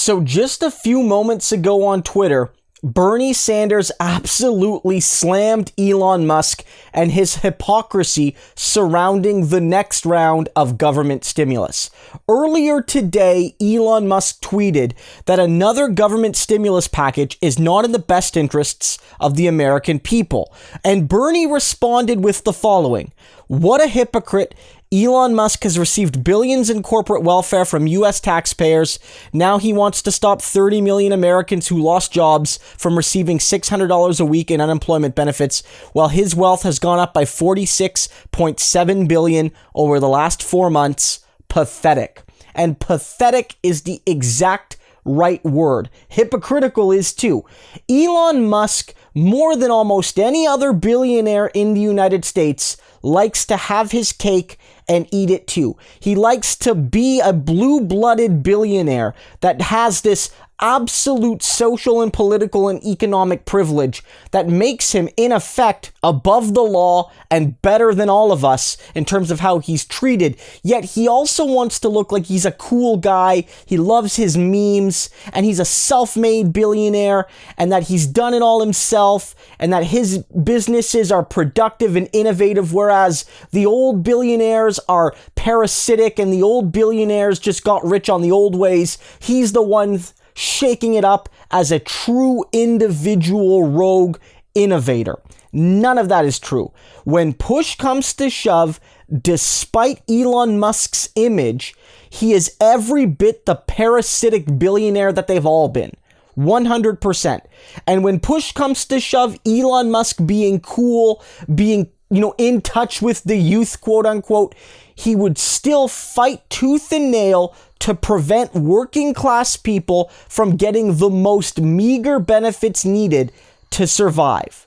So just a few moments ago on Twitter, Bernie Sanders absolutely slammed Elon Musk and his hypocrisy surrounding the next round of government stimulus. Earlier today, Elon Musk tweeted that another government stimulus package is not in the best interests of the American people. And Bernie responded with the following: "What a hypocrite. Elon Musk has received billions in corporate welfare from U.S. taxpayers. Now he wants to stop 30 million Americans who lost jobs from receiving $600 a week in unemployment benefits, while his wealth has gone up by $46.7 billion over the last 4 months. Pathetic." And pathetic is the exact right word. Hypocritical is too. Elon Musk, more than almost any other billionaire in the United States, likes to have his cake and eat it too. He likes to be a blue-blooded billionaire that has this absolute social and political and economic privilege that makes him, in effect, above the law and better than all of us in terms of how he's treated. Yet he also wants to look like he's a cool guy. He loves his memes, and he's a self-made billionaire, and that he's done it all himself, and that his businesses are productive and innovative, whereas the old billionaires are parasitic and the old billionaires just got rich on the old ways. He's the one shaking it up as a true individual rogue innovator. None of that is true. When push comes to shove, despite Elon Musk's image, he is every bit the parasitic billionaire that they've all been. 100%. And when push comes to shove, Elon Musk being cool, being, in touch with the youth, quote unquote, he would still fight tooth and nail to prevent working class people from getting the most meager benefits needed to survive.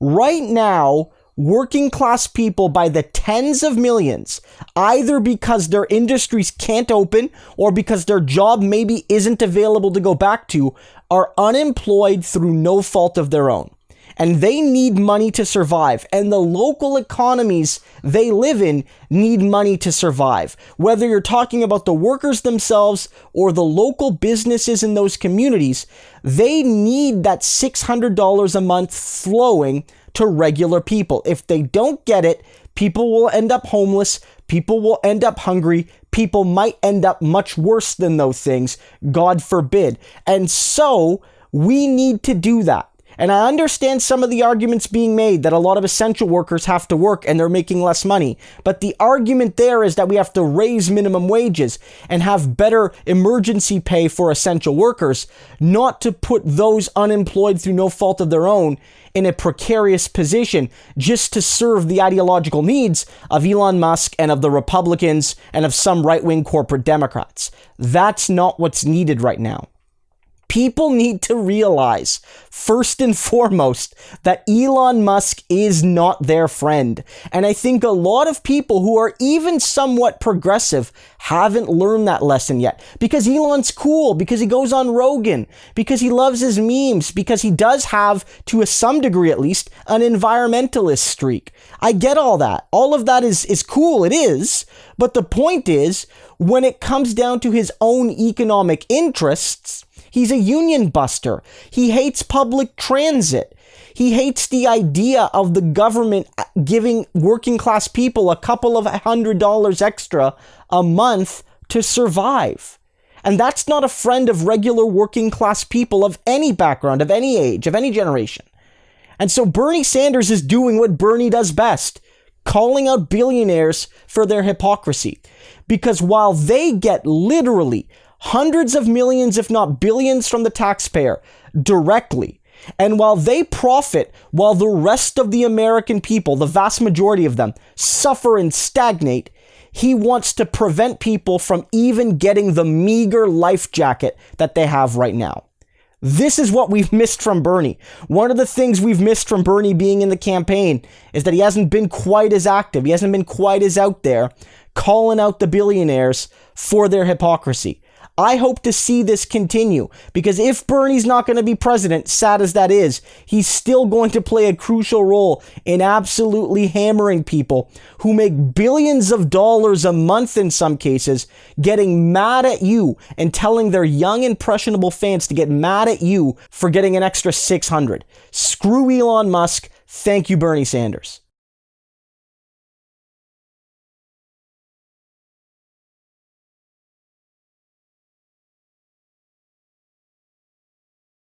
Right now, working class people by the tens of millions, either because their industries can't open or because their job maybe isn't available to go back to, are unemployed through no fault of their own. And they need money to survive. And the local economies they live in need money to survive. Whether you're talking about the workers themselves or the local businesses in those communities, they need that $600 a month flowing to regular people. If they don't get it, people will end up homeless. People will end up hungry. People might end up much worse than those things. God forbid. And so we need to do that. And I understand some of the arguments being made that a lot of essential workers have to work and they're making less money. But the argument there is that we have to raise minimum wages and have better emergency pay for essential workers, not to put those unemployed through no fault of their own in a precarious position just to serve the ideological needs of Elon Musk and of the Republicans and of some right-wing corporate Democrats. That's not what's needed right now. People need to realize, first and foremost, that Elon Musk is not their friend. And I think a lot of people who are even somewhat progressive haven't learned that lesson yet. Because Elon's cool, because he goes on Rogan, because he loves his memes, because he does have, to some degree at least, an environmentalist streak. I get all that. All of that is cool, it is. But the point is, when it comes down to his own economic interests, he's a union buster. He hates public transit. He hates the idea of the government giving working class people a couple of $100 extra a month to survive. And that's not a friend of regular working class people of any background, of any age, of any generation. And so Bernie Sanders is doing what Bernie does best, calling out billionaires for their hypocrisy. Because while they get literally hundreds of millions, if not billions, from the taxpayer directly, and while they profit, while the rest of the American people, the vast majority of them, suffer and stagnate, he wants to prevent people from even getting the meager life jacket that they have right now. This is what we've missed from Bernie. One of the things we've missed from Bernie being in the campaign is that he hasn't been quite as active. He hasn't been quite as out there calling out the billionaires for their hypocrisy. I hope to see this continue, because if Bernie's not going to be president, sad as that is, he's still going to play a crucial role in absolutely hammering people who make billions of dollars a month in some cases, getting mad at you and telling their young impressionable fans to get mad at you for getting an extra 600. Screw Elon Musk. Thank you, Bernie Sanders.